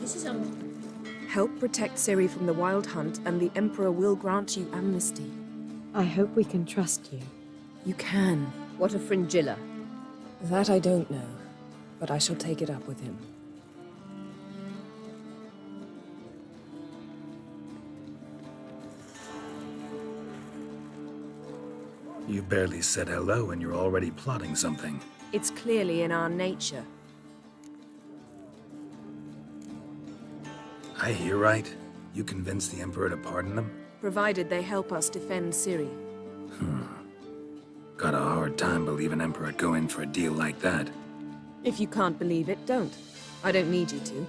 This is Help protect Ciri from the Wild Hunt, and the Emperor will grant you amnesty. I hope we can trust you. You can. What of Fringilla? That I don't know, but I shall take it up with him. You barely said hello and you're already plotting something. It's clearly in our nature. I hear right. You convinced the Emperor to pardon them? Provided they help us defend Ciri. Got a hard time believing Emperor'd go in for a deal like that. If you can't believe it, don't. I don't need you to.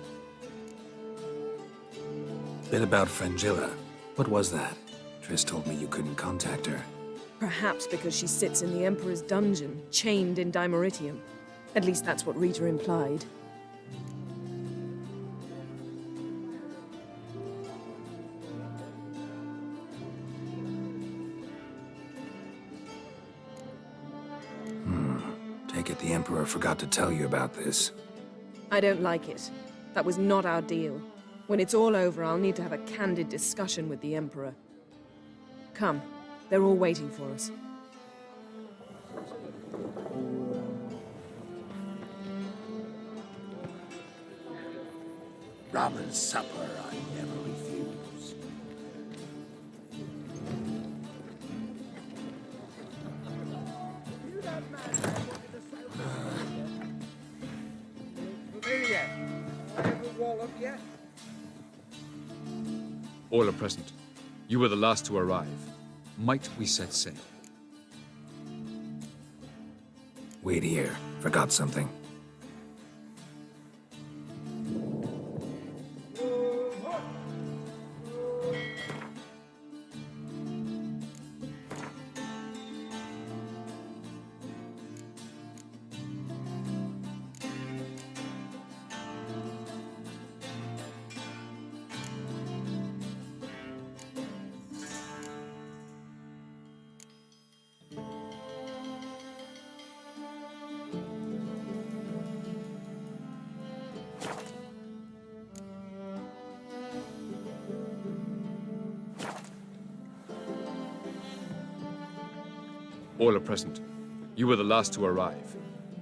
Bit about Fringilla. What was that? Triss told me you couldn't contact her. Perhaps because she sits in the Emperor's dungeon, chained in Dimeritium. At least that's what Rita implied. Take it the Emperor forgot to tell you about this. I don't like it. That was not our deal. When it's all over, I'll need to have a candid discussion with the Emperor. Come. They're all waiting for us. Ramen's supper I never refuse. Familiar. Ever wallop yet? All are present. You were the last to arrive. Might we set sail? Wait here. Forgot something. All are present. You were the last to arrive.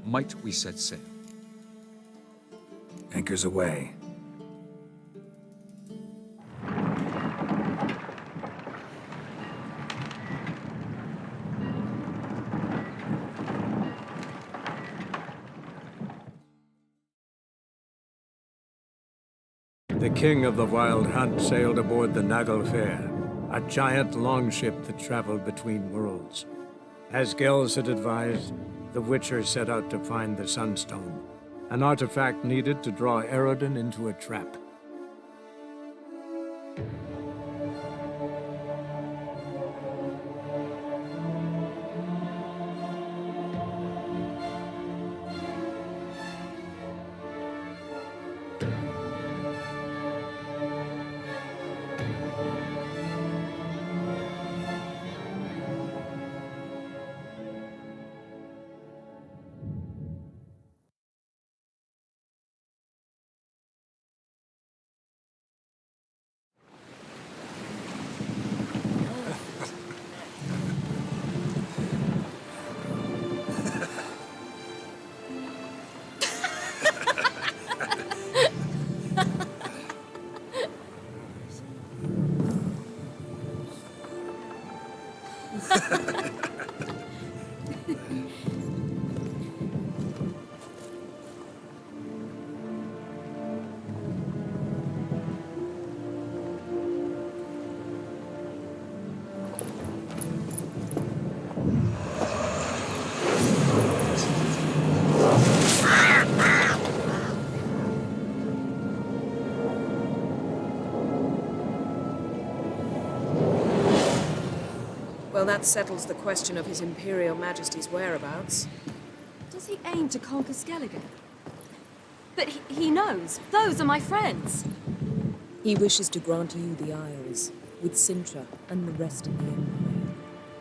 Might we set sail? Anchors away. The king of the Wild Hunt sailed aboard the Naglfar, a giant longship that traveled between worlds. As Gels had advised, the Witcher set out to find the Sunstone, an artifact needed to draw Eredin into a trap. Well, that settles the question of His Imperial Majesty's whereabouts. Does he aim to conquer Skellige? But he knows. Those are my friends. He wishes to grant you the Isles, with Cintra and the rest of the Empire.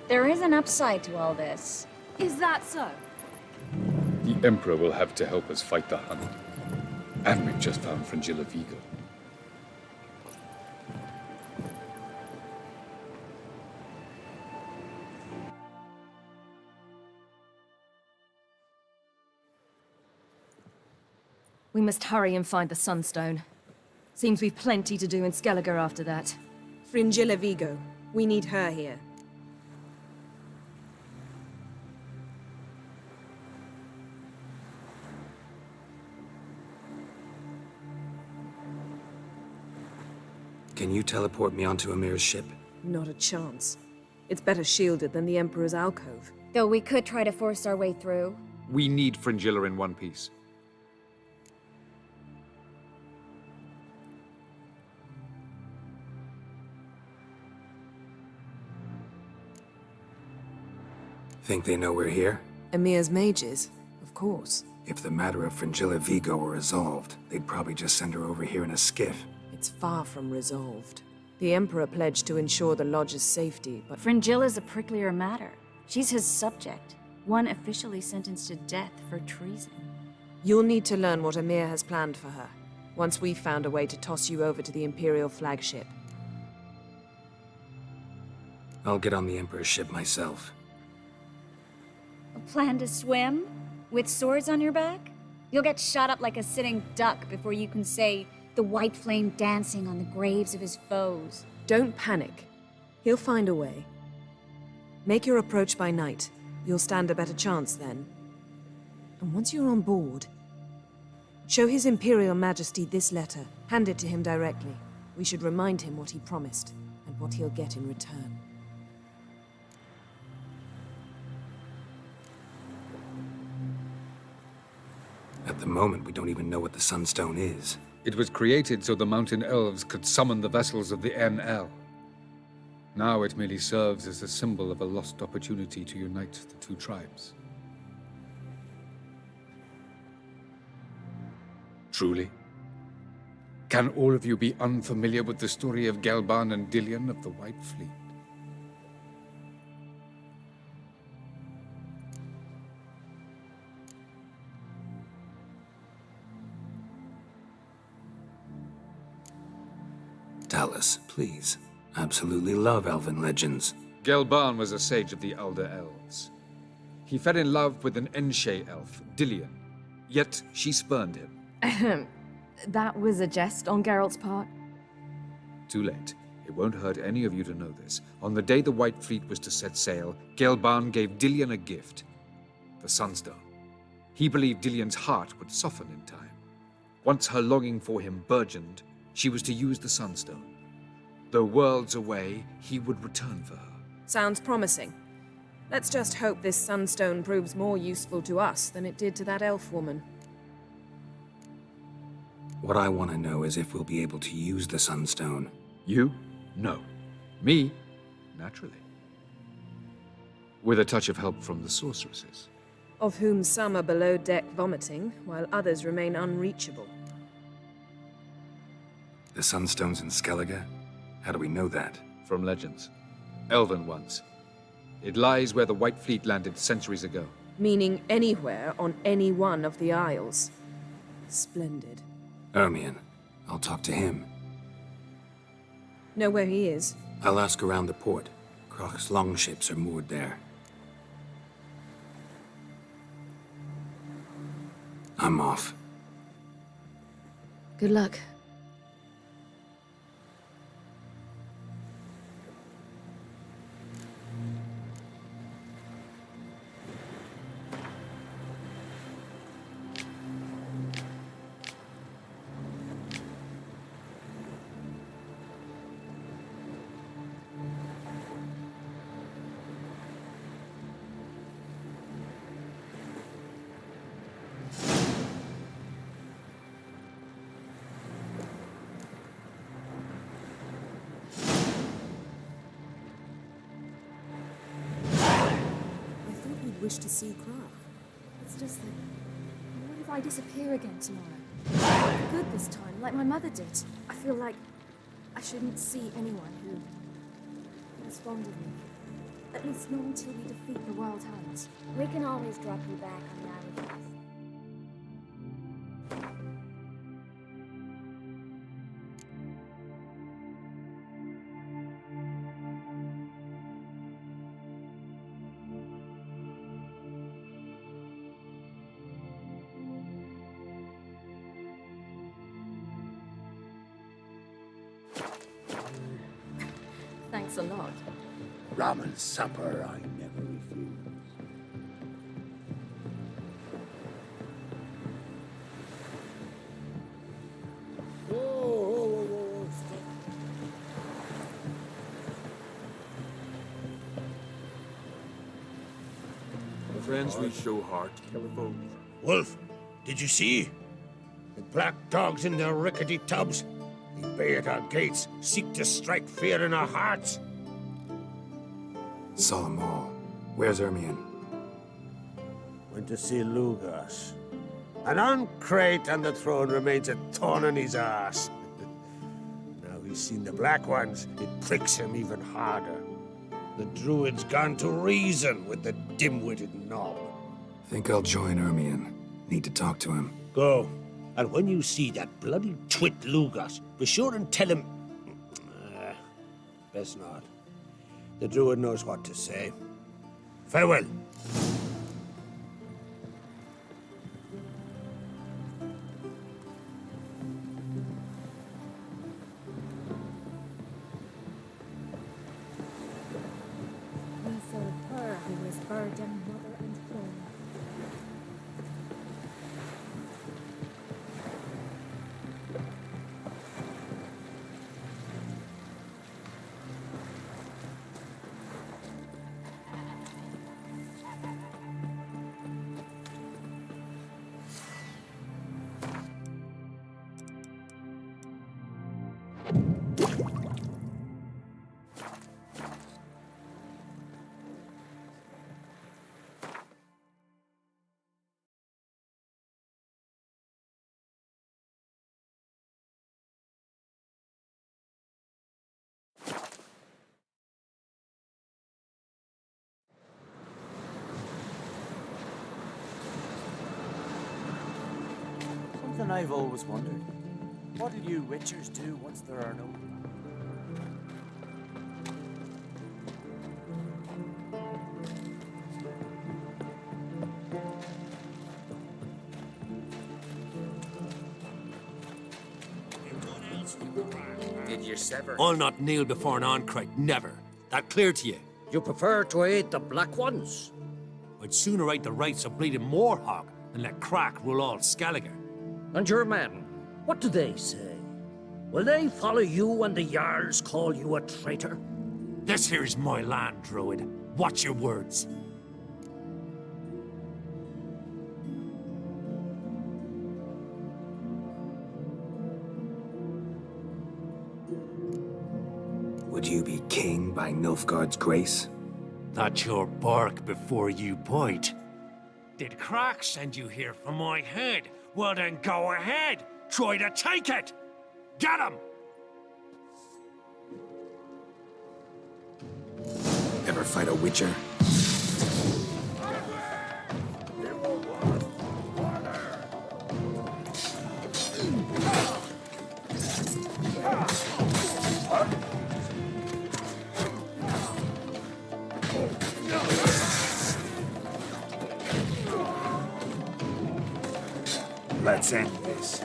There is an upside to all this. Is that so? The Emperor will have to help us fight the Hunt. And we've just found Fringilla Vigo. must hurry and find the Sunstone. Seems we've plenty to do in Skellige after that. Fringilla Vigo. We need her here. Can you teleport me onto Amir's ship? Not a chance. It's better shielded than the Emperor's alcove. Though we could try to force our way through. We need Fringilla in one piece. Think they know we're here? Emir's mages, of course. If the matter of Fringilla Vigo were resolved, they'd probably just send her over here in a skiff. It's far from resolved. The Emperor pledged to ensure the Lodge's safety, but Fringilla's a pricklier matter. She's his subject, one officially sentenced to death for treason. you'll need to learn what Emir has planned for her, once we've found a way to toss you over to the Imperial flagship. I'll get on the Emperor's ship myself. A plan to swim? With swords on your back? You'll get shot up like a sitting duck before you can say the white flame dancing on the graves of his foes. Don't panic. He'll find a way. Make your approach by night. You'll stand a better chance then. And once you're on board, show His Imperial Majesty this letter. Hand it to him directly. We should remind him what he promised, and what he'll get in return. At the moment, we don't even know what the Sunstone is. It was created so the Mountain Elves could summon the vessels of the NL. Now it merely serves as a symbol of a lost opportunity to unite the two tribes. Truly? Can all of you be unfamiliar with the story of Gelban and Dillion of the White Fleet? Tell us, please. Absolutely love elven legends. Gelban was a sage of the Elder Elves. He fell in love with an Enshe elf, Dillion, yet she spurned him. Ahem. That was a jest on Geralt's part? Too late. It won't hurt any of you to know this. On the day the White Fleet was to set sail, Gelban gave Dillion a gift. The Sunstone. He believed Dillion's heart would soften in time. Once her longing for him burgeoned, she was to use the Sunstone. Though worlds away, he would return for her. Sounds promising. Let's just hope this Sunstone proves more useful to us than it did to that elf woman. What I want to know is if we'll be able to use the Sunstone. You? No. Me? Naturally. With a touch of help from the sorceresses. Of whom some are below deck vomiting, while others remain unreachable. The Sunstone's in Skellige? How do we know that? From legends. Elven ones. It lies where the White Fleet landed centuries ago. Meaning anywhere on any one of the Isles. Splendid. Ermion. I'll talk to him. Know where he is? I'll ask around the port. Croc's longships are moored there. I'm off. Good luck. Wish to see Croc. It's just that... What if I disappear again tomorrow? Good this time, like my mother did. I feel like I shouldn't see anyone who is fond of me. At least not until we defeat the Wild Hunt. We can always drop you back on the Isle of Death. Thanks a lot. Rum and supper I never refuse. Whoa, whoa, whoa, whoa, stop. Friends, we show heart, kill foes. Wolf, did you see? The black dogs in their rickety tubs. They bay at our gates, seek to strike fear in our hearts. Saw them all. Where's Ermion? Went to see Lugas. An uncrate on the throne remains a thorn in his ass. Now he's seen the Black Ones, it pricks him even harder. The Druid's gone to reason with the dim-witted knob. Think I'll join Ermion. Need to talk to him. Go. And when you see that bloody twit Lugas, be sure and tell him... best not. The Druid knows what to say. Farewell. We served her who was virgin, mother, and throne. Something I've always wondered. What do you witchers do once there are no... Did you sever? I'll not kneel before an Oncrite, never. That clear to you? You prefer to aid the Black Ones? I'd sooner right the rights of bleeding Morhog than let Crack rule all Skelliger. And your men, what do they say? Will they follow you when the Jarls call you a traitor? This here's my land, Druid. Watch your words. Would you be king by Nilfgaard's grace? That's your bark before you bite. Did Crack send you here for my head? Well then go ahead! Try to take it! Get him! Ever fight a witcher? Let's end this.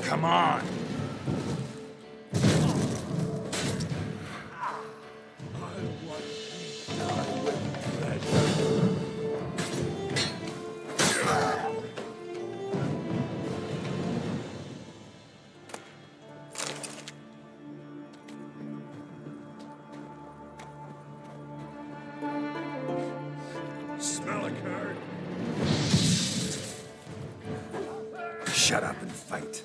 Come on! Shut up and fight.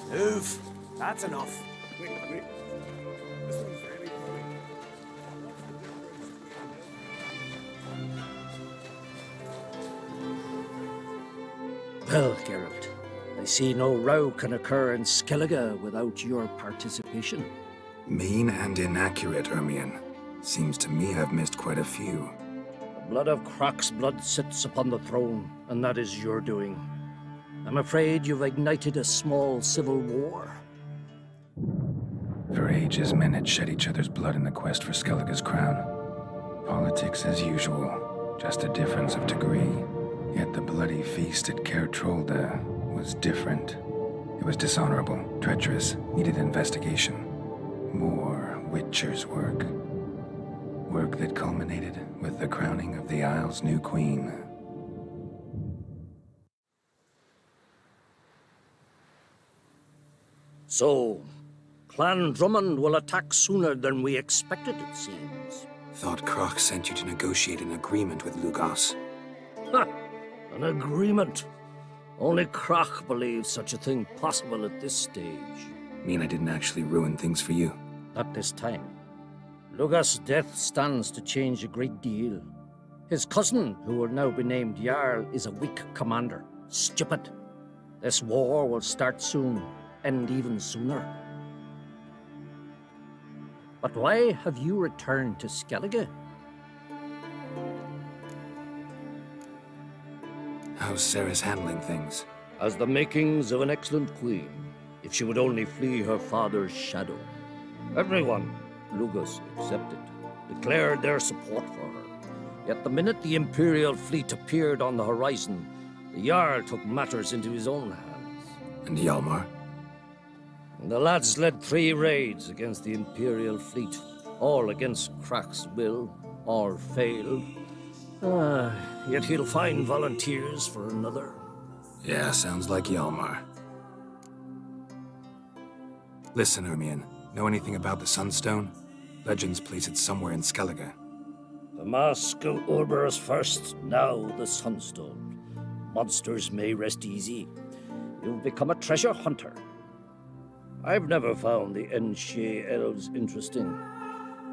Move. That's enough. Well, Geralt, I see no row can occur in Skellige without your participation. Mean and inaccurate, Ermion. Seems to me I've missed quite a few. The blood of Crach's blood sits upon the throne, and that is your doing. I'm afraid you've ignited a small civil war. For ages, men had shed each other's blood in the quest for Skellige's crown. Politics as usual, just a difference of degree. Yet the bloody feast at Caer Trolda was different. It was dishonorable, treacherous, needed investigation. More Witcher's work. Work that culminated with the crowning of the Isle's new queen. So, Clan Drummond will attack sooner than we expected, it seems. Thought Crach sent you to negotiate an agreement with Lugas. Ha! An agreement. Only Crach believes such a thing possible at this stage. Mean I didn't actually ruin things for you? Not this time. Lugas' death stands to change a great deal. His cousin, who will now be named Jarl, is a weak commander. Stupid. This war will start soon, end even sooner. But why have you returned to Skellige? How's Sarah's handling things? Has the makings of an excellent queen, if she would only flee her father's shadow. Everyone, Lugas excepted, declared their support for her. Yet the minute the Imperial fleet appeared on the horizon, the Jarl took matters into his own hands. And Hjalmar? The lads led 3 raids against the Imperial fleet, all against Crach's will, all failed. Yet he'll find volunteers for another. Yeah, sounds like Hjalmar. Listen, Ermion, know anything about the Sunstone? Legends place it somewhere in Skellige. The Mask of Urber's first, now the Sunstone. Monsters may rest easy. You've become a treasure hunter. I've never found the Enshe elves interesting.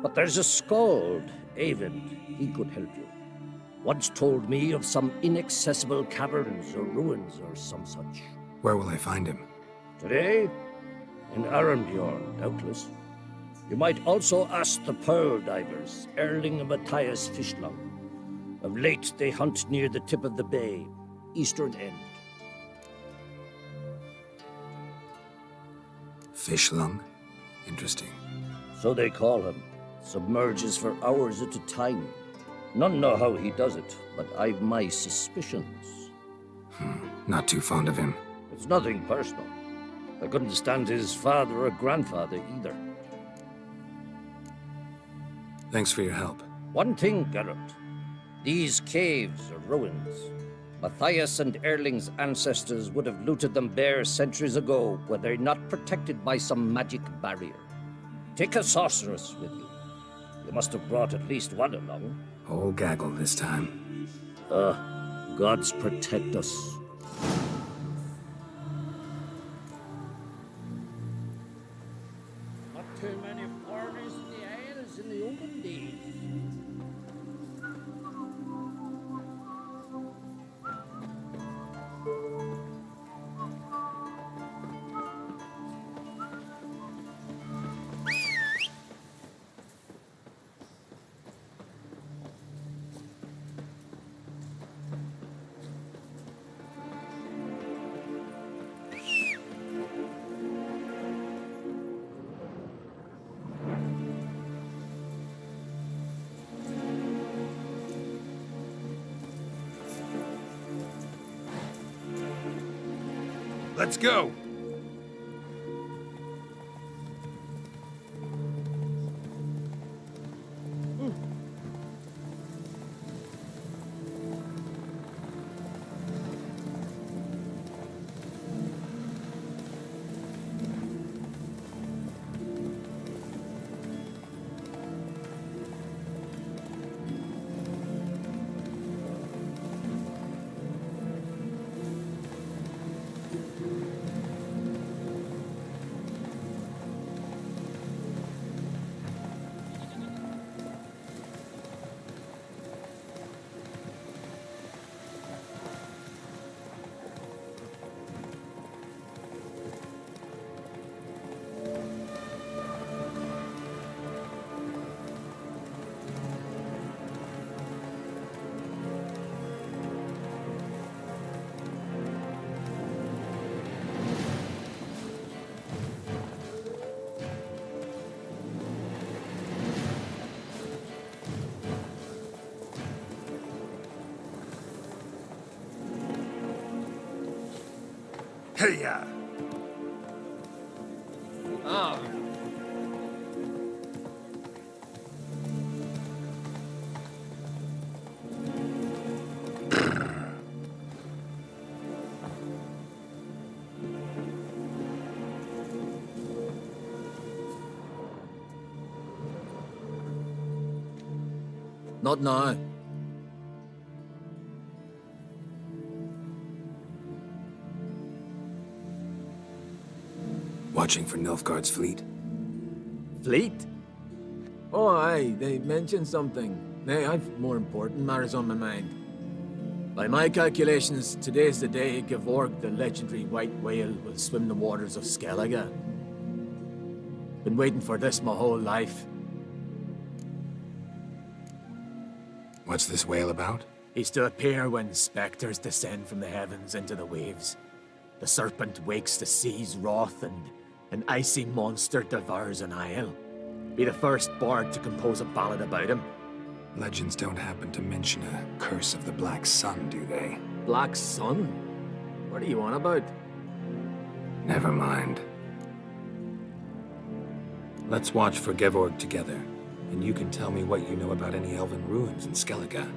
But there's a skald, Eyvind. He could help you. Once told me of some inaccessible caverns or ruins or some such. Where will I find him? Today? In Arenbjorn, doubtless. You might also ask the pearl divers, Erling and Matthias Fishlung. Of late, they hunt near the tip of the bay, eastern end. Fishlung? Interesting. So they call him. Submerges for hours at a time. None know how he does it, but I've my suspicions. Not too fond of him. It's nothing personal. I couldn't stand his father or grandfather either. Thanks for your help. One thing, Geralt. These caves are ruins. Matthias and Erling's ancestors would have looted them bare centuries ago were they not protected by some magic barrier. Take a sorceress with you. You must have brought at least one along. Whole gaggle this time. Gods protect us. as in the olden days. Let's go! Hey-ya! Ah. Not now. Watching for Nilfgaard's fleet. Fleet? Oh, aye, they mentioned something. Nay, I've more important matters on my mind. By my calculations, today's the day Gevorg, the legendary white whale, will swim the waters of Skellige. Been waiting for this my whole life. What's this whale about? He's to appear when specters descend from the heavens into the waves. The serpent wakes the sea's wrath, and an icy monster devours an isle. Be the first bard to compose a ballad about him. Legends don't happen to mention a curse of the Black Sun, do they? Black Sun? What are you on about? Never mind. Let's watch for Gevorg together, and you can tell me what you know about any elven ruins in Skellige.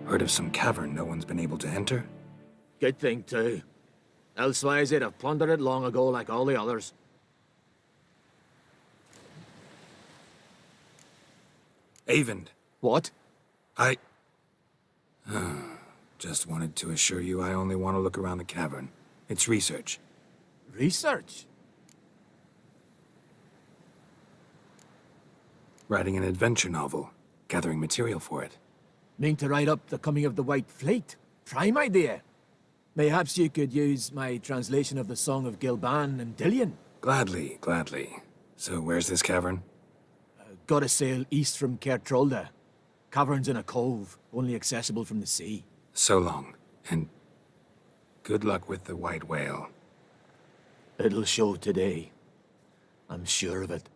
Heard of some cavern no one's been able to enter? Good thing, too. Elsewise, they'd have plundered it long ago like all the others. Avend. What? I... Just wanted to assure you I only want to look around the cavern. It's research. Research? Writing an adventure novel. Gathering material for it. Mean to write up the coming of the White Fleet? Prime idea. Mayhaps you could use my translation of the Song of Gilban and Dillion. Gladly, gladly. So where's this cavern? Gotta sail east from Kertrolda. Cavern's in a cove, only accessible from the sea. So long, and good luck with the white whale. It'll show today. I'm sure of it.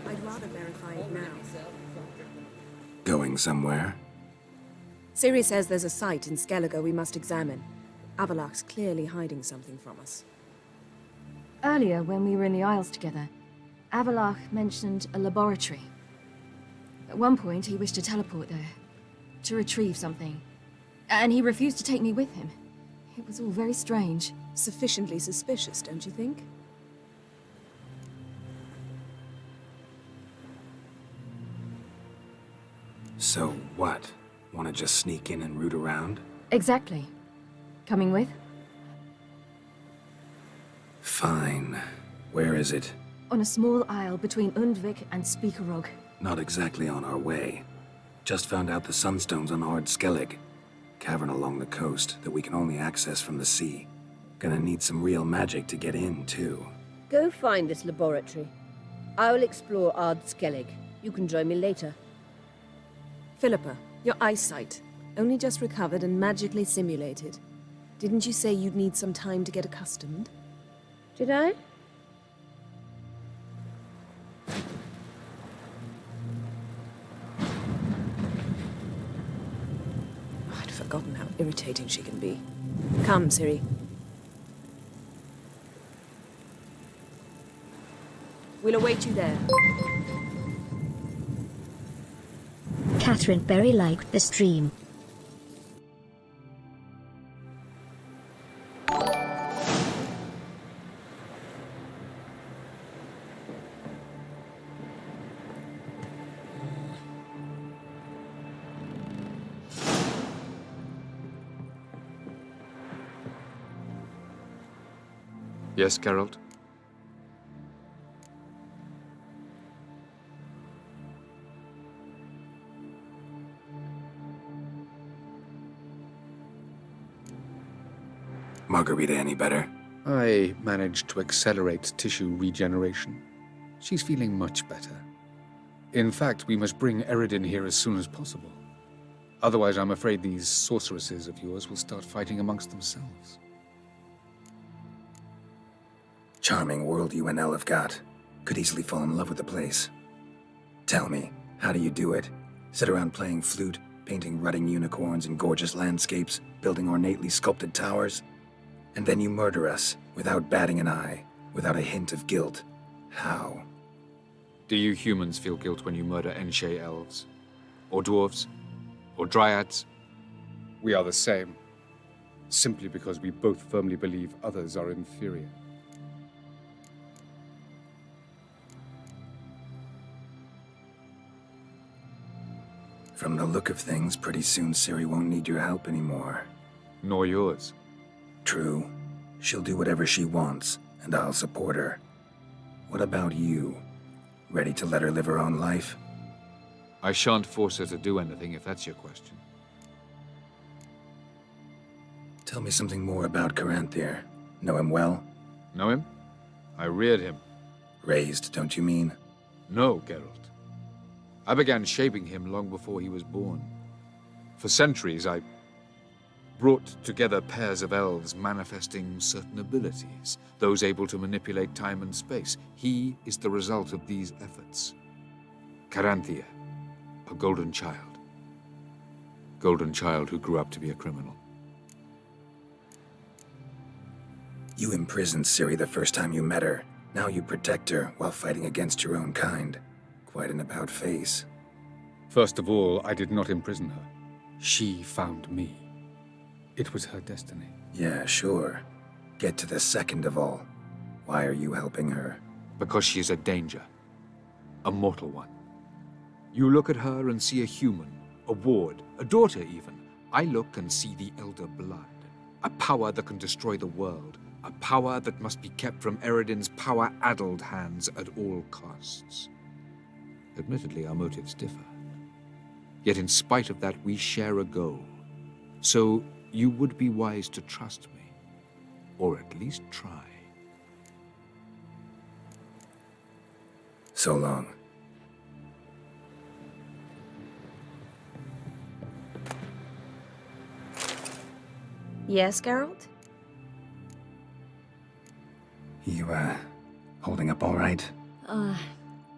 I'd rather verify it now. Going somewhere? Ciri says there's a site in Skellige we must examine. Avalach's clearly hiding something from us. Earlier, when we were in the Isles together, Avalach mentioned a laboratory. At one point, he wished to teleport there, to retrieve something. And he refused to take me with him. It was all very strange. Sufficiently suspicious, don't you think? So what? Want to just sneak in and root around? Exactly. Coming with? Fine. Where is it? On a small isle between Undvik and Speakerog. Not exactly on our way. Just found out the Sunstone's on Ard Skellig. Cavern along the coast that we can only access from the sea. Gonna need some real magic to get in, too. Go find this laboratory. I will explore Ard Skellig. You can join me later. Philippa, your eyesight. Only just recovered and magically simulated. Didn't you say you'd need some time to get accustomed? Did I? I'd forgotten how irritating she can be. Come, Ciri. We'll await you there. Catherine very liked the stream. Yes, Geralt? Margarita any better? I managed to accelerate tissue regeneration. She's feeling much better. In fact, we must bring Eredin here as soon as possible. Otherwise, I'm afraid these sorceresses of yours will start fighting amongst themselves. Charming world you and Elle have got. Could easily fall in love with the place. Tell me, how do you do it? Sit around playing flute, painting rutting unicorns in gorgeous landscapes, building ornately sculpted towers? And then you murder us, without batting an eye, without a hint of guilt. How? Do you humans feel guilt when you murder Enshe elves? Or dwarves? Or dryads? We are the same. Simply because we both firmly believe others are inferior. From the look of things, pretty soon Ciri won't need your help anymore. Nor yours. True. She'll do whatever she wants, and I'll support her. What about you? Ready to let her live her own life? I shan't force her to do anything, if that's your question. Tell me something more about Caranthir. Know him well? Know him? I reared him. Raised, don't you mean? No, Geralt. I began shaping him long before he was born. For centuries, I brought together pairs of elves manifesting certain abilities, those able to manipulate time and space. He is the result of these efforts. Caranthir, a golden child. Golden child who grew up to be a criminal. You imprisoned Ciri the first time you met her. Now you protect her while fighting against your own kind. Quite an about-face. First of all, I did not imprison her. She found me. It was her destiny. Yeah, sure. Get to the second of all. Why are you helping her? Because she is a danger. A mortal one. You look at her and see a human, a ward, a daughter even. I look and see the Elder Blood. A power that can destroy the world. A power that must be kept from Eredin's power-addled hands at all costs. Admittedly, our motives differ. Yet in spite of that, we share a goal. So you would be wise to trust me. Or at least try. So long. Yes, Geralt? You, Holding up all right?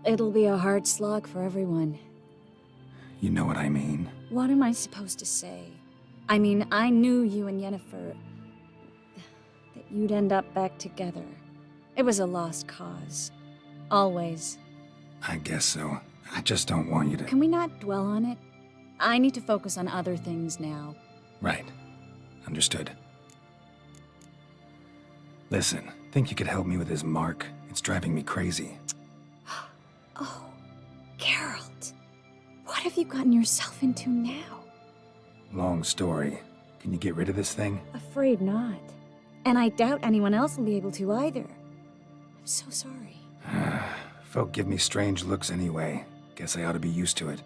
It'll be a hard slog for everyone. You know what I mean. What am I supposed to say? I mean, I knew you and Yennefer... that you'd end up back together. It was a lost cause. Always. I guess so. I just don't want you to... Can we not dwell on it? I need to focus on other things now. Right. Understood. Listen, think you could help me with this mark? It's driving me crazy. Oh, Geralt. What have you gotten yourself into now? Long story. Can you get rid of this thing? Afraid not. And I doubt anyone else will be able to either. I'm so sorry. Folk give me strange looks anyway. Guess I ought to be used to it.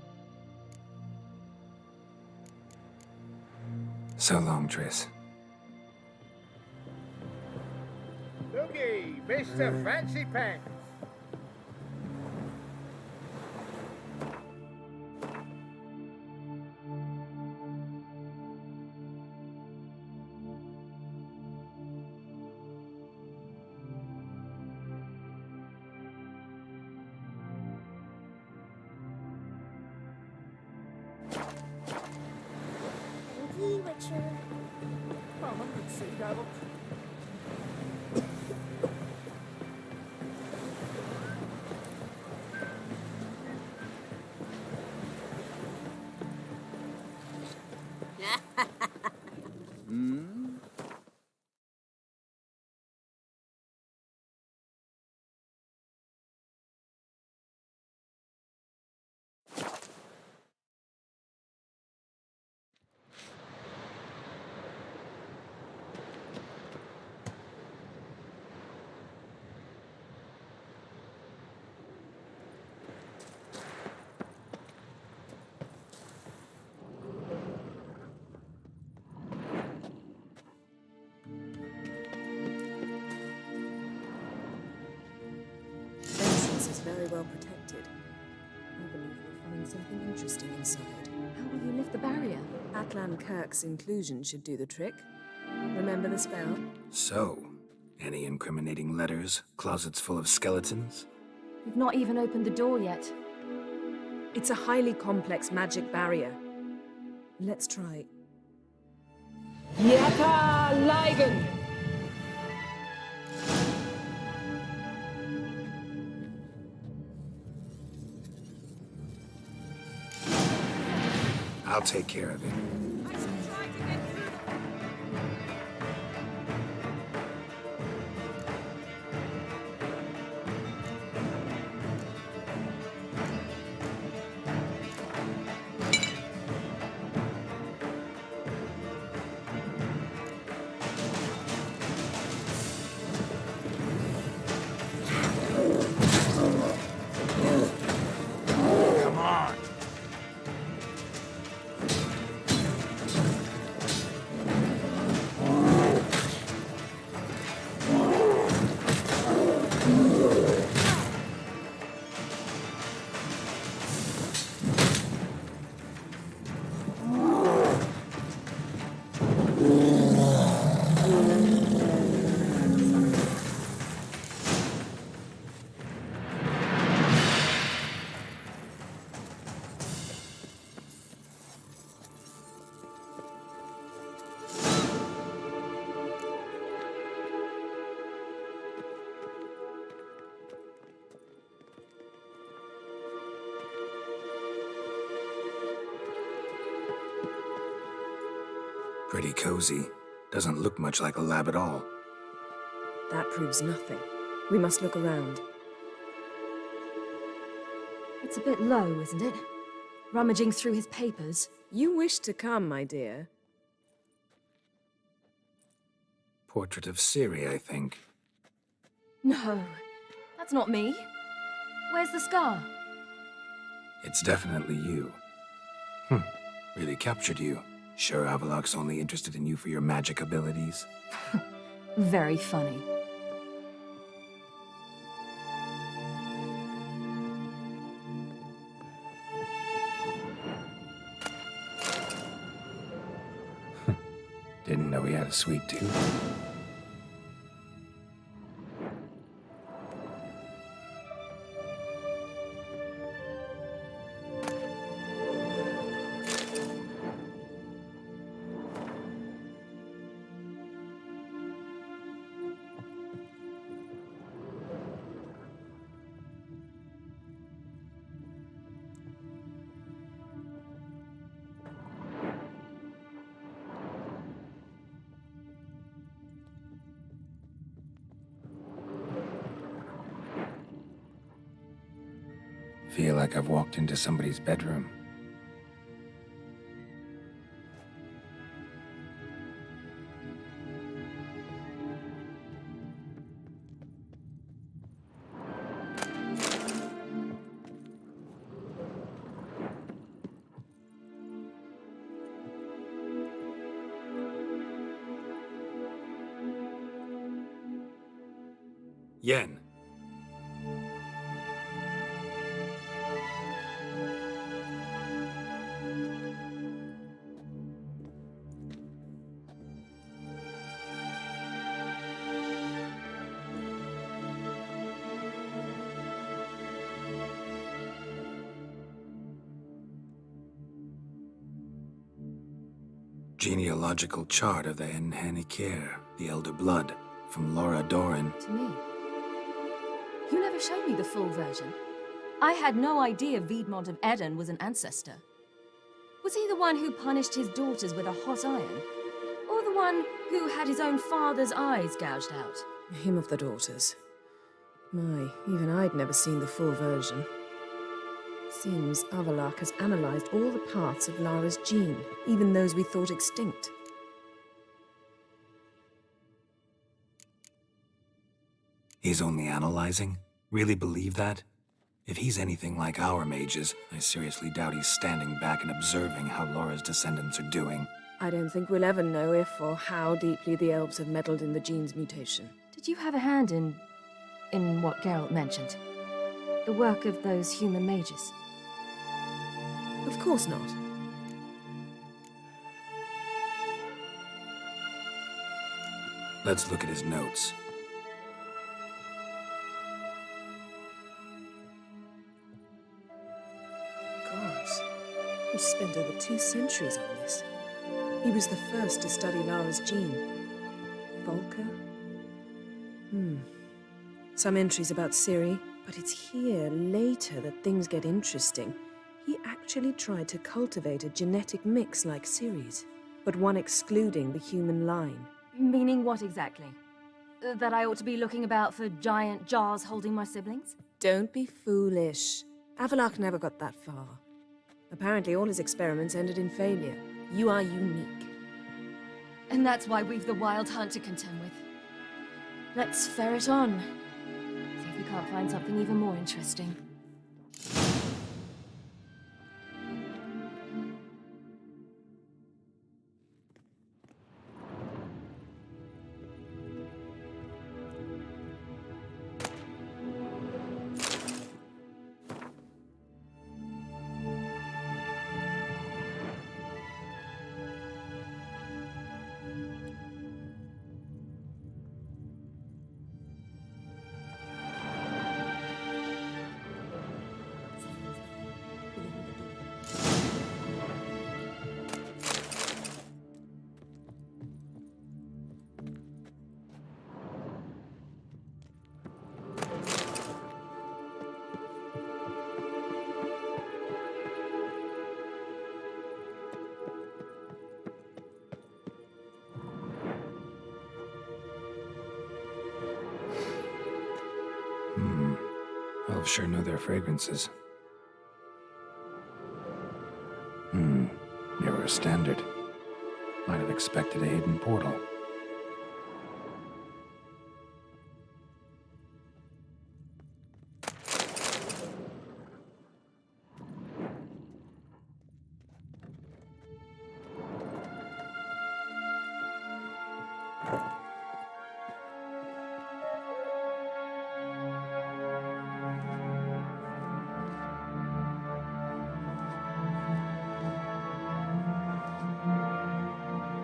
So long, Triss. Looky, Mr. Fancy Pants. Witcher. Come on, good sea devil. Very well protected. I believe we'll find something interesting inside. How will you lift the barrier? Atlan Kirk's inclusion should do the trick. Remember the spell? So, any incriminating letters? Closets full of skeletons? We've not even opened the door yet. It's a highly complex magic barrier. Let's try. Yaka Ligen! I'll take care of it. Come on. Pretty cozy. Doesn't look much like a lab at all. That proves nothing. We must look around. It's a bit low, isn't it? Rummaging through his papers. You wish to come, my dear. Portrait of Ciri, I think. No, that's not me. Where's the scar? It's definitely you. Really captured you. Sure Avallac'h's only interested in you for your magic abilities? Very funny. Didn't know he had a sweet tooth. Feel like I've walked into somebody's bedroom. Yen. Genealogical chart of the Enhanikir, the Elder Blood, from Laura Doran. To me. You never showed me the full version. I had no idea Viedmont of Eden was an ancestor. Was he the one who punished his daughters with a hot iron? Or the one who had his own father's eyes gouged out? Him of the daughters. My, even I'd never seen the full version. Seems Avallac'h has analyzed all the parts of Lara's gene, even those we thought extinct. He's only analyzing? Really believe that? If he's anything like our mages, I seriously doubt he's standing back and observing how Laura's descendants are doing. I don't think we'll ever know if or how deeply the elves have meddled in the gene's mutation. Did you have a hand in what Geralt mentioned? The work of those human mages? Of course not. Let's look at his notes. Gods, he spent over 2 centuries on this. He was the first to study Lara's gene. Volker? Some entries about Ciri, but it's here, later, that things get interesting. He actually tried to cultivate a genetic mix like Ciri's, but one excluding the human line. Meaning what exactly? That I ought to be looking about for giant jars holding my siblings? Don't be foolish. Avallac'h never got that far. Apparently all his experiments ended in failure. You are unique. And that's why we've the Wild Hunt to contend with. Let's ferret on. See if we can't find something even more interesting. Elves sure know their fragrances. Never a standard. Might have expected a hidden portal.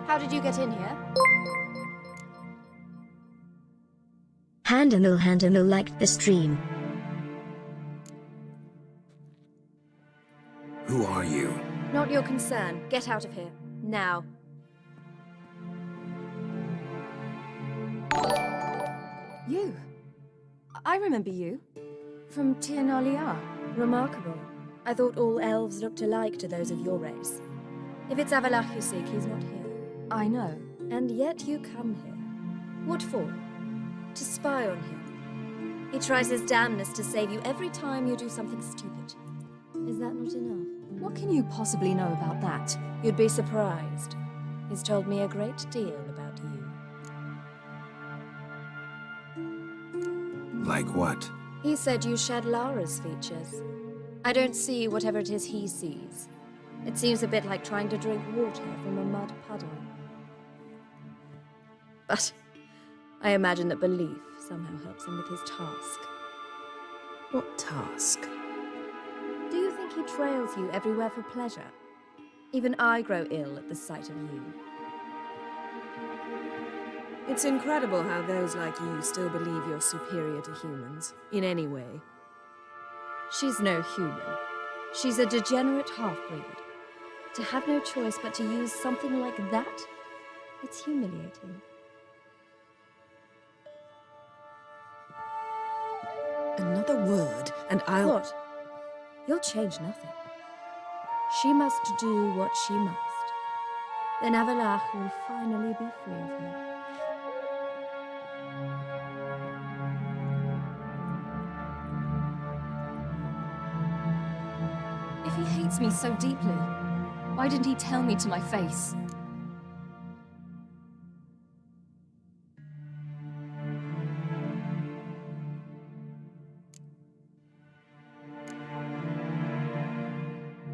How did you get in here? Handamil liked the stream. Who are you? Not your concern. Get out of here. Now. You. I remember you. From Tir na Liar. Remarkable. I thought all elves looked alike to those of your race. If it's Avallac'h you seek, he's not here. I know. And yet you come here. What for? To spy on him. He tries his damnedest to save you every time you do something stupid. Is that not enough? What can you possibly know about that? You'd be surprised. He's told me a great deal about you. Like what? He said you shared Lara's features. I don't see whatever it is he sees. It seems a bit like trying to drink water from a mud puddle. But I imagine that belief somehow helps him with his task. What task? Do you think he trails you everywhere for pleasure? Even I grow ill at the sight of you. It's incredible how those like you still believe you're superior to humans, in any way. She's no human. She's a degenerate half-breed. To have no choice but to use something like that, it's humiliating. Another word, and I'll... What? You'll change nothing. She must do what she must. Then Avalach will finally be free of her. If he hates me so deeply, why didn't he tell me to my face?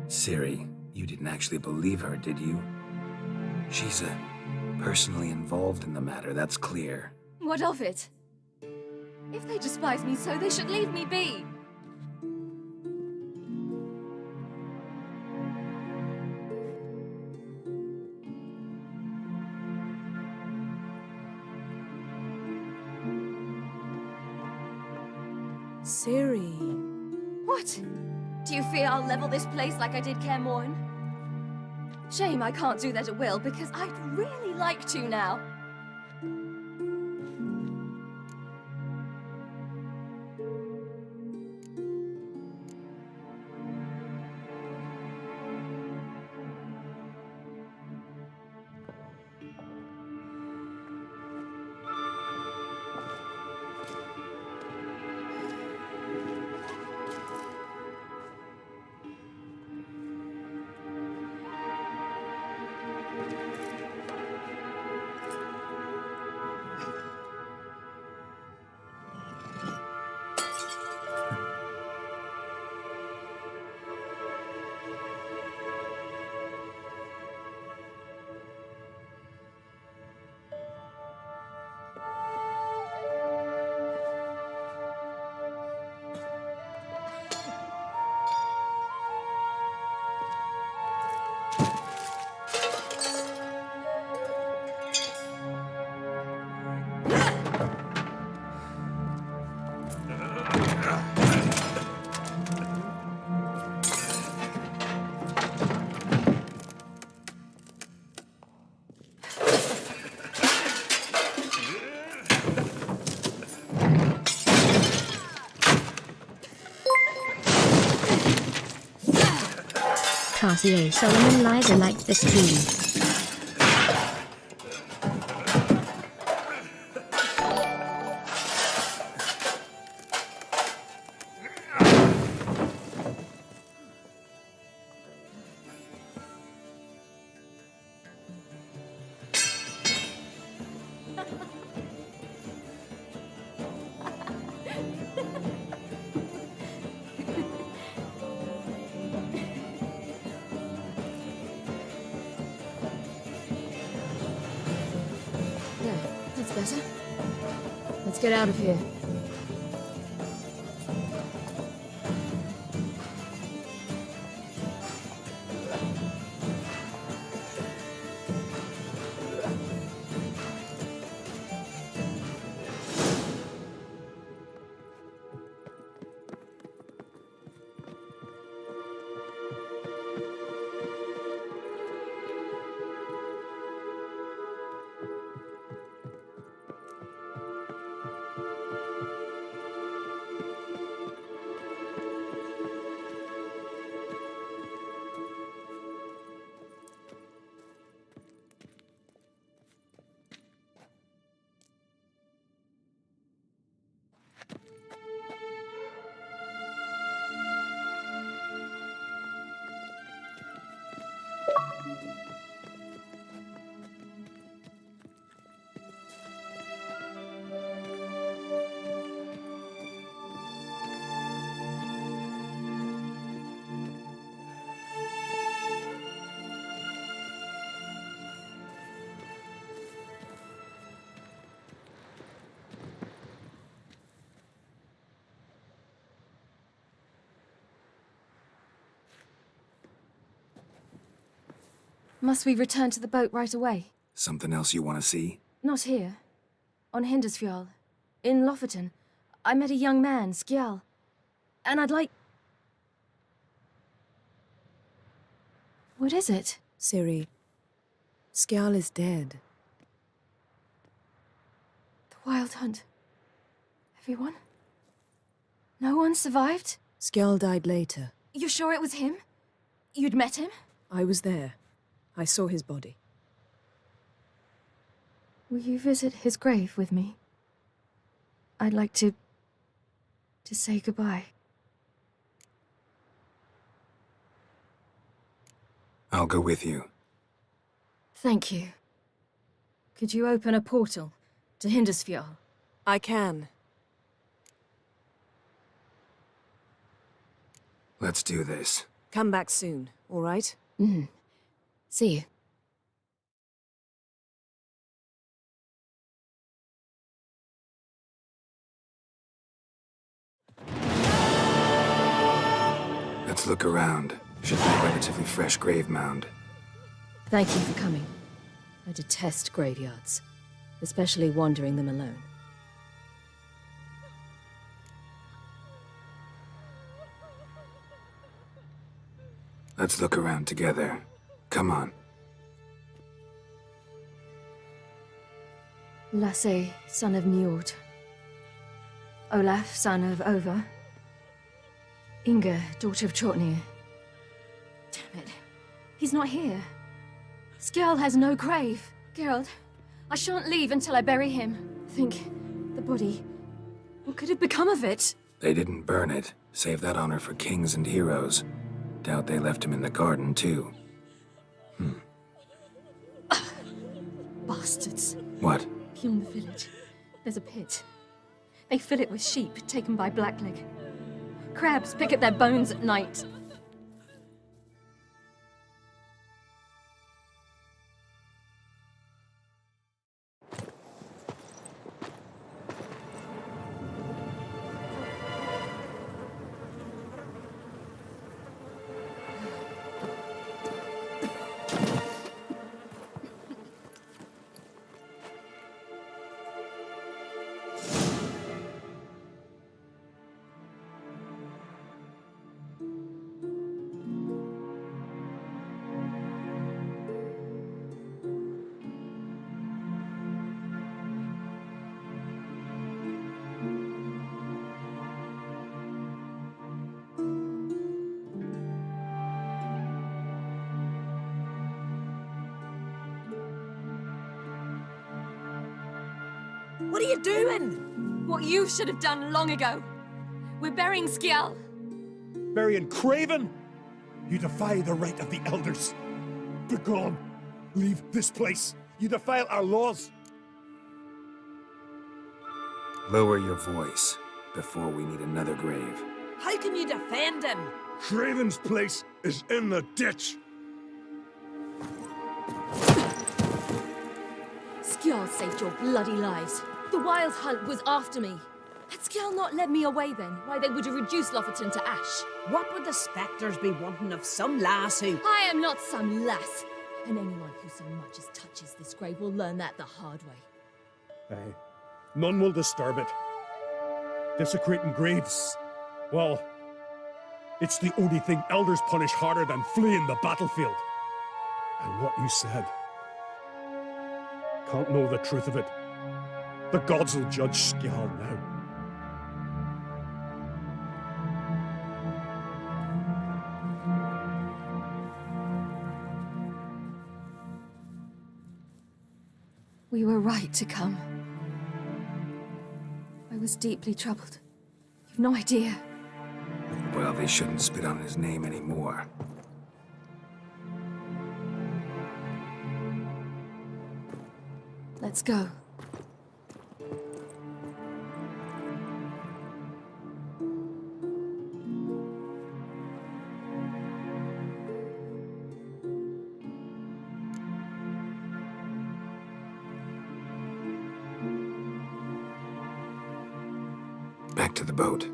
Ciri, you didn't actually believe her, did you? She's personally involved in the matter, that's clear. What of it? If they despise me so, they should leave me be. Ciri... What? Do you fear I'll level this place like I did Kaer Morhen? Shame I can't do that at will, because I'd really like to now. Cartier Solomon Liza like the stream. Better. Let's get out of here. Must we return to the boat right away? Something else you want to see? Not here. On Hindersfjall. In Lofoten. I met a young man, Skjal. And I'd like... What is it? Ciri, Skjal is dead. The Wild Hunt. Everyone? No one survived? Skjal died later. You're sure it was him? You'd met him? I was there. I saw his body. Will you visit his grave with me? I'd like to say goodbye. I'll go with you. Thank you. Could you open a portal to Hindersfjall? I can. Let's do this. Come back soon, all right? Mm-hmm. See you. Let's look around. Should be a relatively fresh grave mound. Thank you for coming. I detest graveyards, especially wandering them alone. Let's look around together. Come on. Lasse, son of Njord. Olaf, son of Over. Inga, daughter of Trotnir. Damn it. He's not here. Skjal has no grave. Geralt, I shan't leave until I bury him. Think, the body. What could have become of it? They didn't burn it. Save that honor for kings and heroes. Doubt they left him in the garden, too. Bastards. What? Beyond the village, there's a pit. They fill it with sheep taken by Blackleg. Crabs pick at their bones at night. What are you doing? What you should have done long ago. We're burying Skjal. Burying Craven? You defy the right of the elders. Begone. Leave this place. You defile our laws. Lower your voice before we need another grave. How can you defend him? Craven's place is in the ditch. Skjal saved your bloody lives. The Wild Hunt was after me. Had Skjal not led me away then, why they would have reduced Lofoten to ash. What would the spectres be wanting of some lass who... I am not some lass. And anyone who so much as touches this grave will learn that the hard way. Aye. None will disturb it. Desecrating graves. Well, it's the only thing elders punish harder than fleeing the battlefield. And what you said. Can't know the truth of it. The gods will judge Skjal now. We were right to come. I was deeply troubled. You've no idea. Well, they shouldn't spit on his name anymore. Let's go. Back to the boat.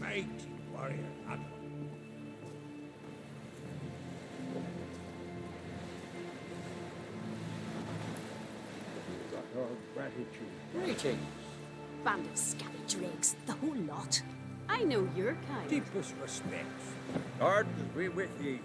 Mighty warrior, Adolf. Got our gratitude. Greetings. Band of scabby dregs, the whole lot. I know your kind. Deepest respects. Gardens be with ye.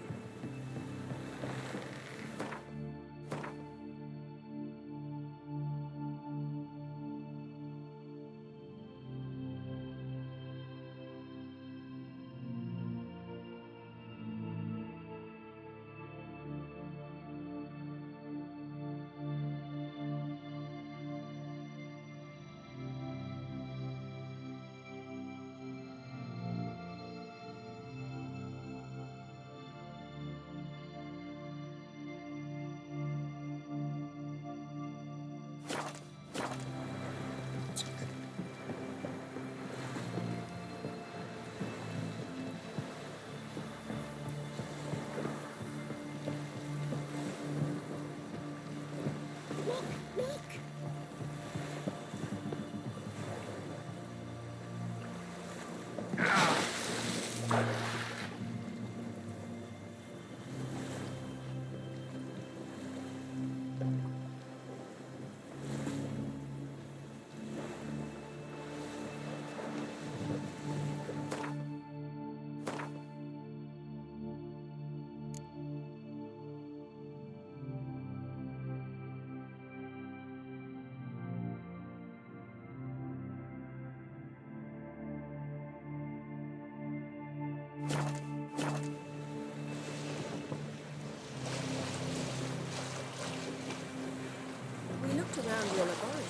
We looked around your laboratory.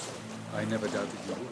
I never doubted you would.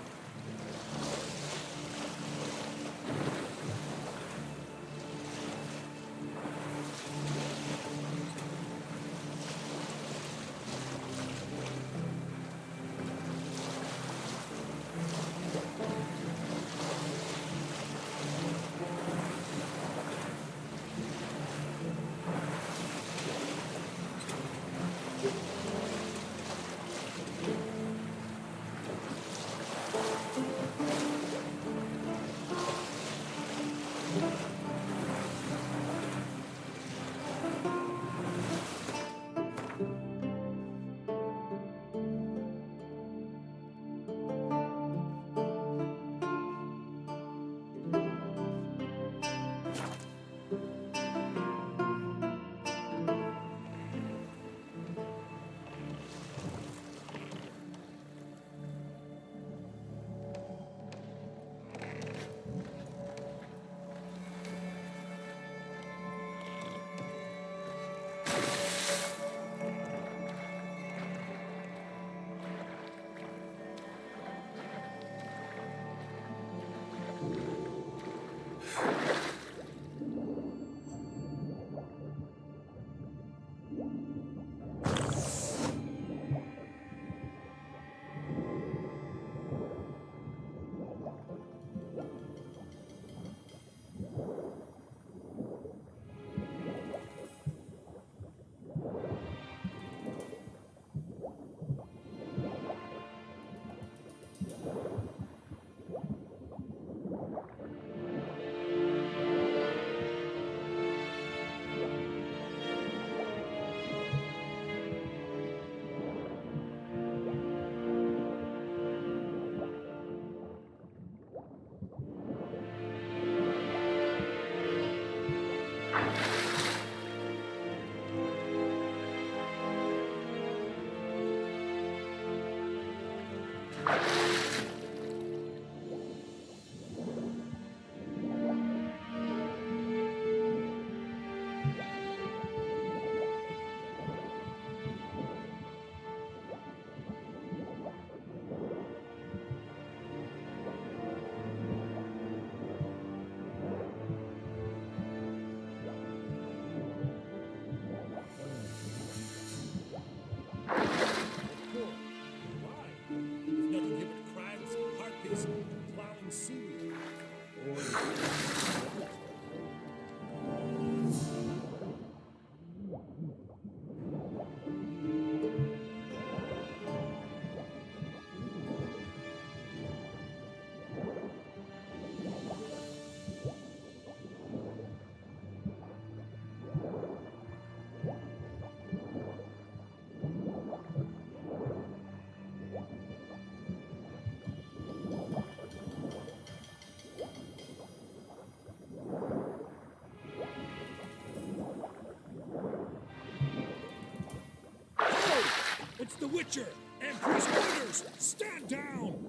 the Witcher! Emperor's orders! Stand down!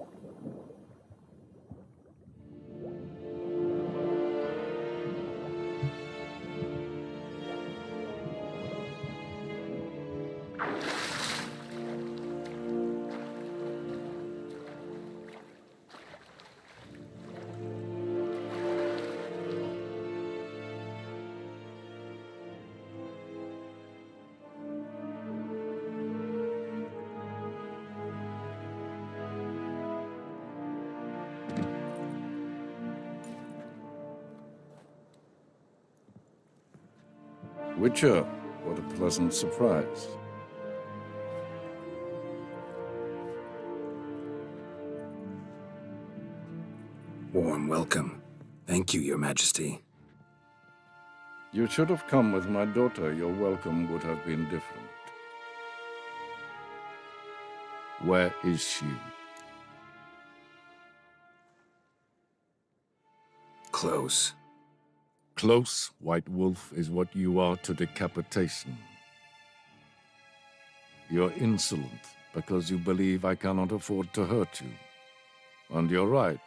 Witcher, what a pleasant surprise. Warm welcome. Thank you, Your Majesty. You should have come with my daughter. Your welcome would have been different. Where is she? Close. Close, White Wolf, is what you are to decapitation. You're insolent because you believe I cannot afford to hurt you. And you're right.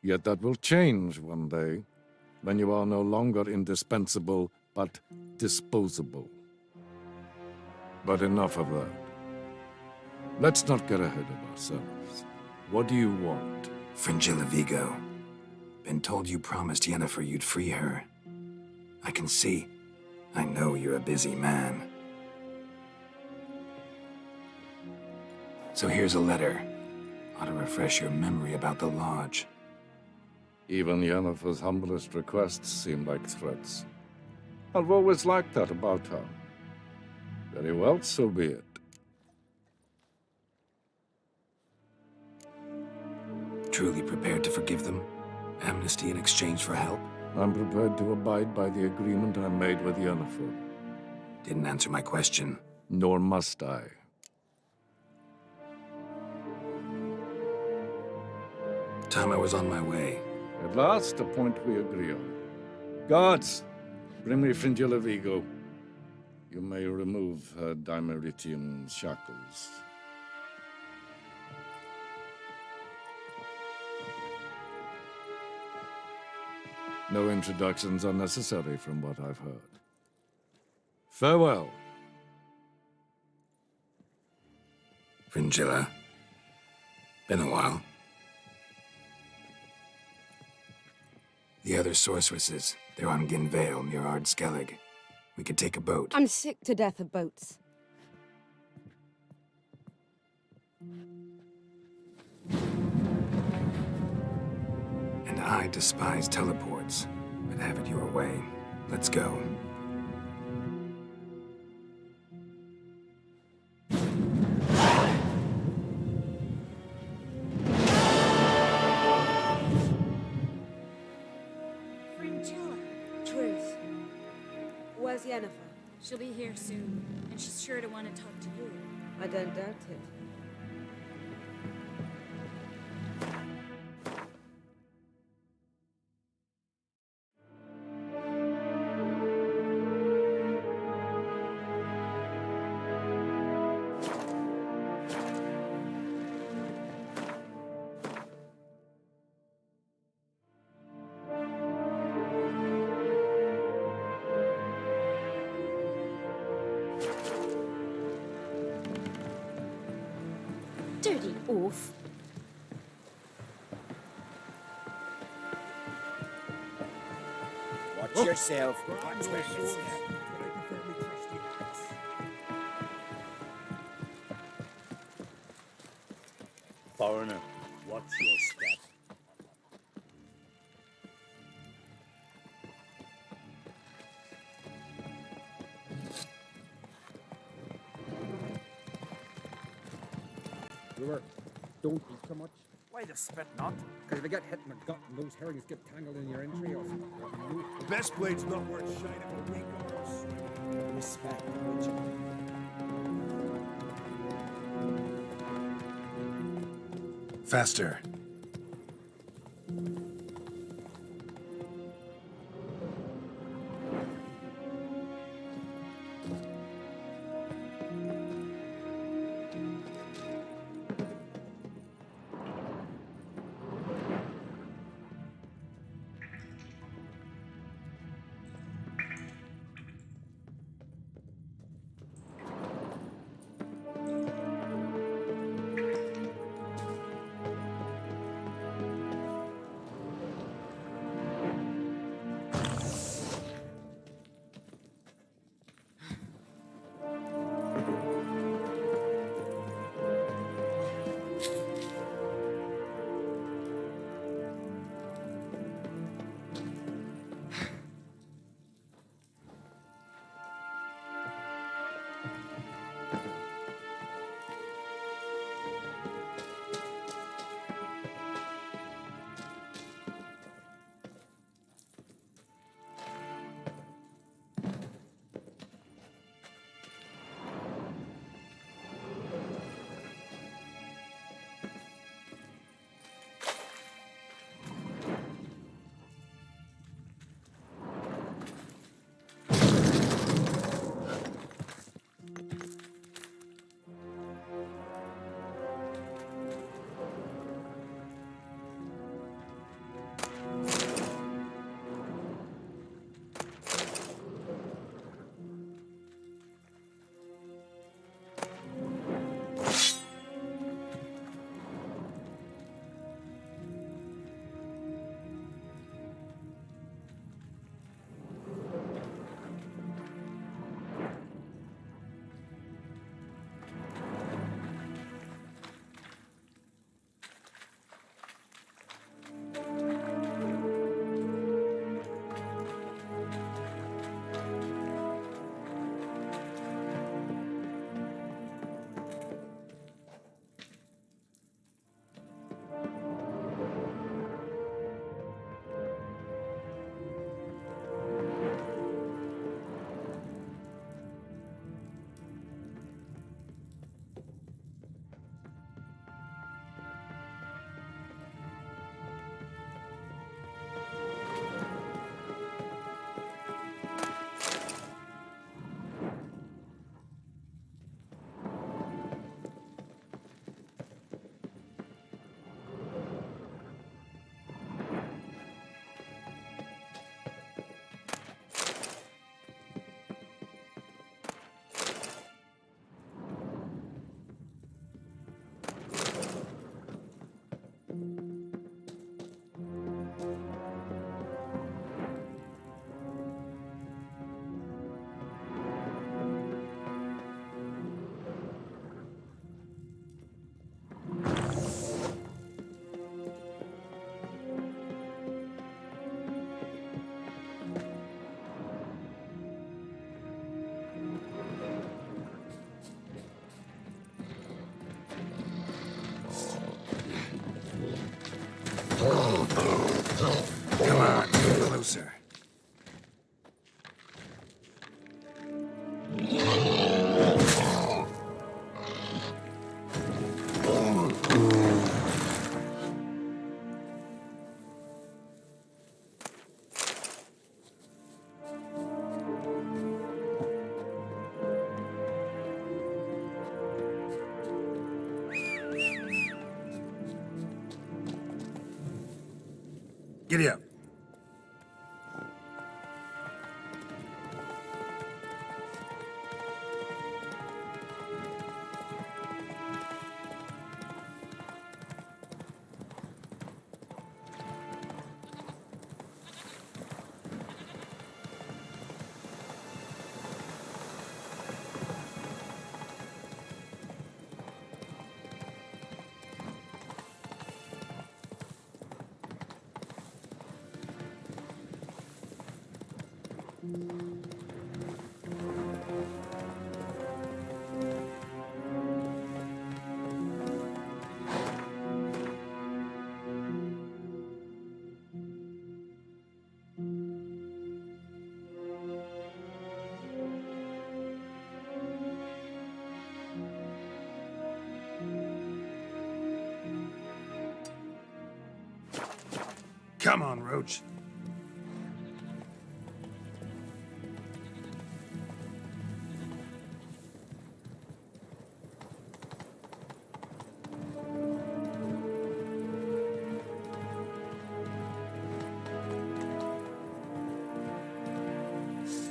Yet that will change one day, when you are no longer indispensable, but disposable. But enough of that. Let's not get ahead of ourselves. What do you want? Fringilla Vigo. Been told you promised Yennefer you'd free her. I can see. I know you're a busy man. So here's a letter. Ought to refresh your memory about the Lodge. Even Yennefer's humblest requests seem like threats. I've always liked that about her. Very well, so be it. Truly prepared to forgive them? Amnesty in exchange for help? I'm prepared to abide by the agreement I made with Yennefer. Didn't answer my question. Nor must I. Time I was on my way. At last, a point we agree on. Guards, bring me Fringilla Vigo. You may remove her Dimeritium shackles. No introductions are necessary from what I've heard. Farewell. Fringilla. Been a while. The other sorceresses, they're on Ginvale near Ard Skellig. We could take a boat. I'm sick to death of boats. And I despise teleports, but have it your way. Let's go. Fringilla. Truth. Where's Yennefer? She'll be here soon, and she's sure to want to talk to you. I don't doubt it. Dirty oaf. Watch yourself. Watch where you step. Foreigner, watch your step. Don't eat so much. Why the spit not? Because if you get hit in the gut and those herrings get tangled in your entrails. The best blade's not worth shining a week or swimming. Respect the Witcher. Faster. Giddy up. Come on, Roach.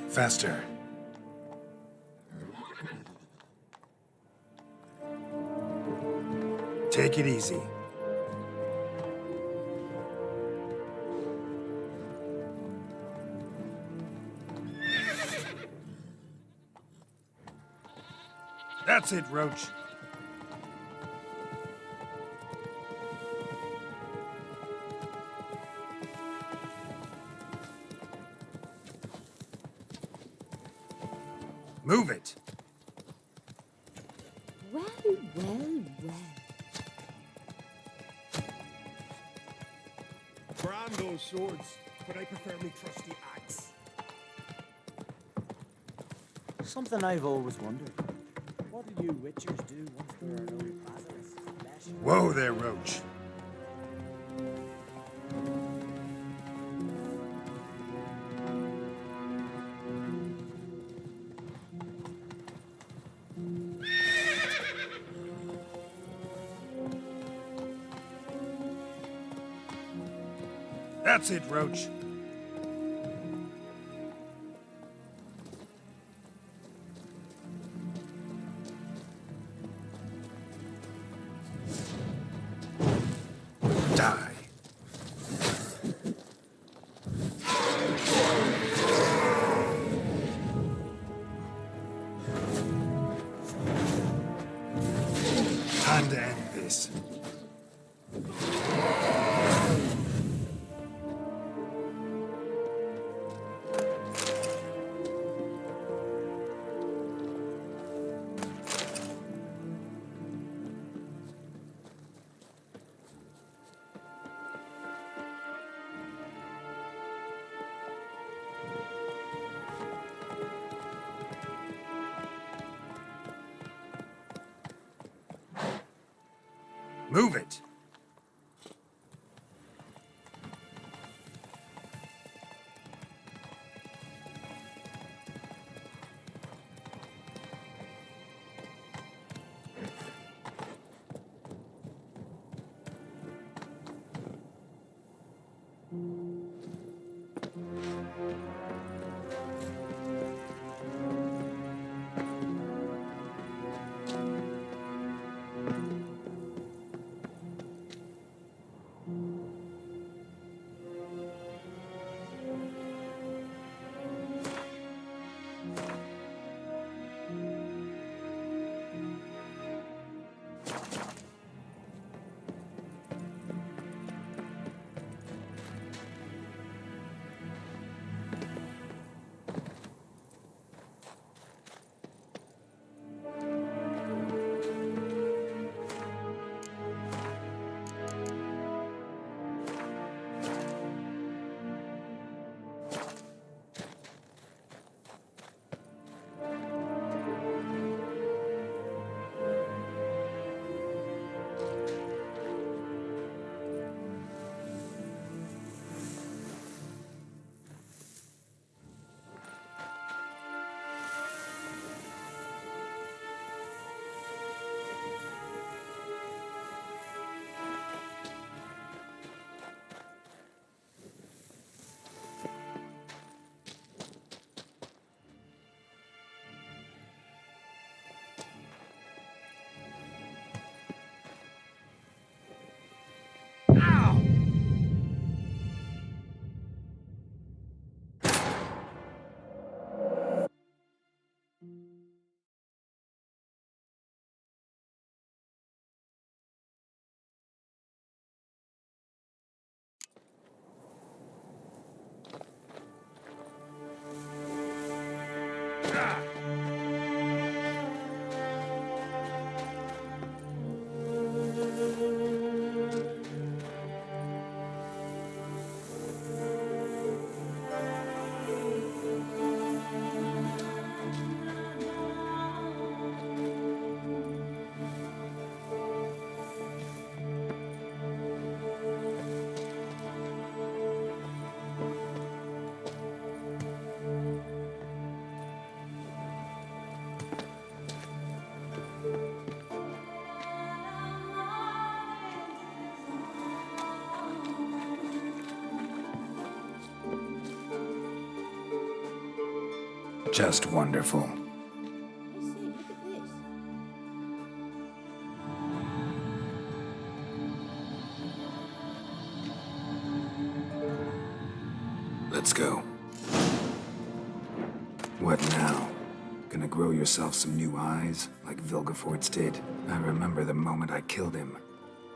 Faster. Take it easy. That's it, Roach. Move it. Well, well, well. Brand those swords, but I prefer me trusty axe. Something I've always wondered. What do you witchers do once there are no basilisks, flesh? Whoa there, Roach. That's it, Roach. Die. Time to end this. Move it. Just wonderful. Let's go. What now? Gonna grow yourself some new eyes, like Vilgefortz did? I remember the moment I killed him.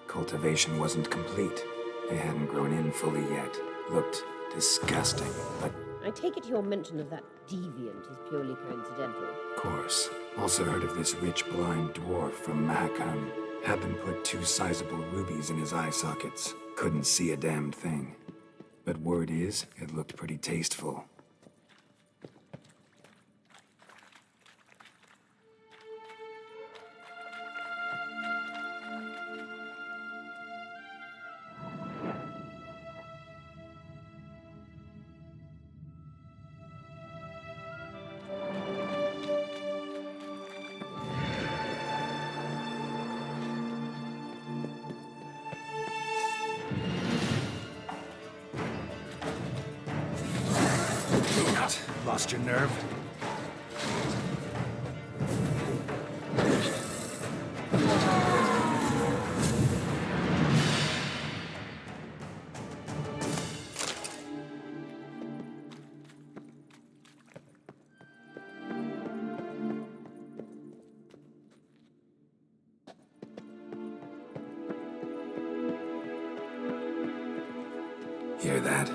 Cultivation wasn't complete. They hadn't grown in fully yet. Looked disgusting, but I take it your mention of that deviant is purely coincidental. of course. Also heard of this rich blind dwarf from Mahakam. Had them put 2 sizable rubies in his eye sockets. Couldn't see a damned thing. But word is, it looked pretty tasteful. Lost your nerve? Hear that?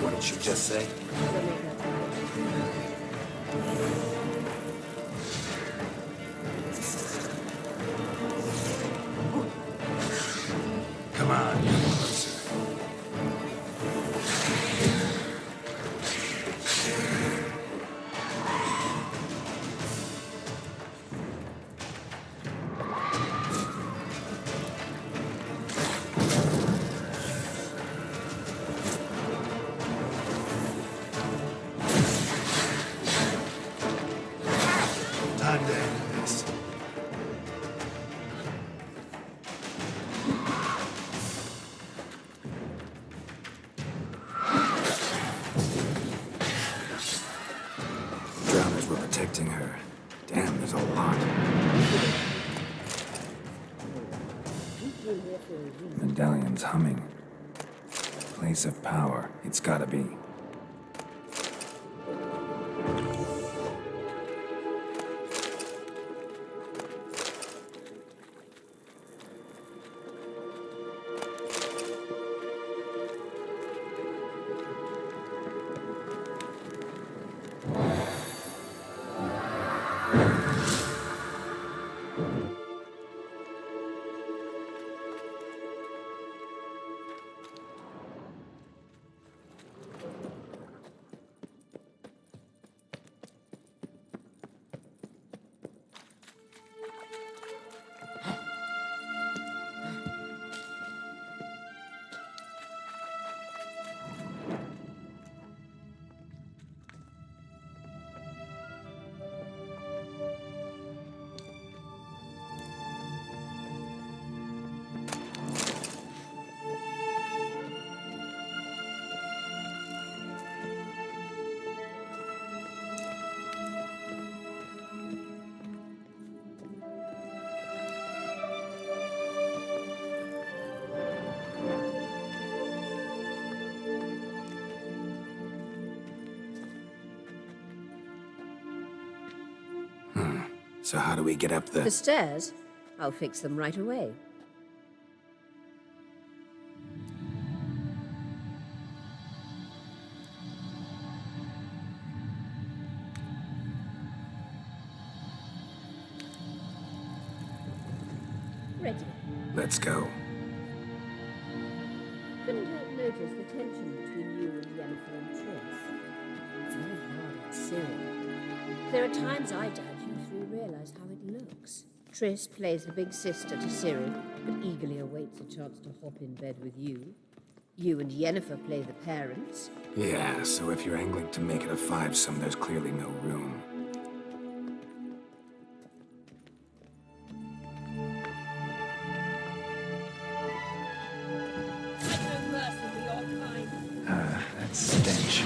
What did she just say? Come on, come closer. Time to end this. Drowners were protecting her. Damn, there's a lot. Medallion's humming. Place of power. It's gotta be. So how do we get up The the... stairs? I'll fix them right away. Ready. Let's go. Couldn't help notice the tension between you and Yennefer and Triss. It's very hard on Ciri. There are times I doubt you three realize how it looks. Triss plays the big sister to Ciri, but eagerly awaits a chance to hop in bed with you. You and Yennefer play the parents. Yeah, so if you're angling to make it a five-some, there's clearly no room. That stench.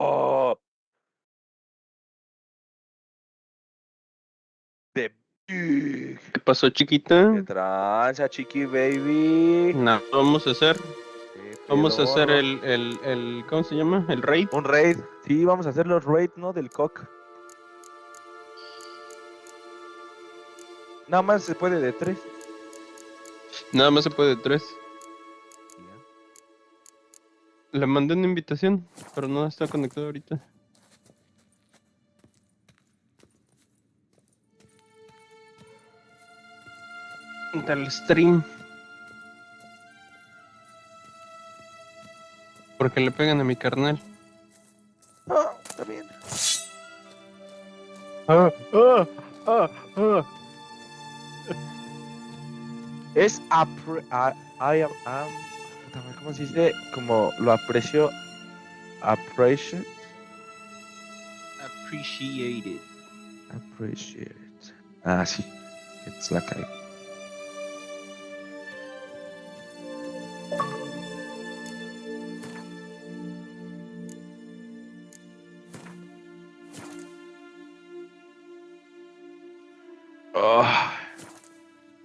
Oh, ¿Qué pasó, chiquita? qué tranza, chiqui baby. No, vamos a hacer. Qué Vamos a hacer pedorro. el. ¿Cómo se llama? El raid. Un raid. Sí, vamos a hacer los raids, ¿no? Del cock. Nada más se puede de 3. Nada más se puede de 3. Le mandé una invitación, pero no está conectado ahorita. Del stream. Porque le pegan a mi carnal. Ah, también. Es ¿cómo se dice? Como lo aprecio. Appreciate. Appreciated. Appreciate. Ah, sí. Es la calle. Oh.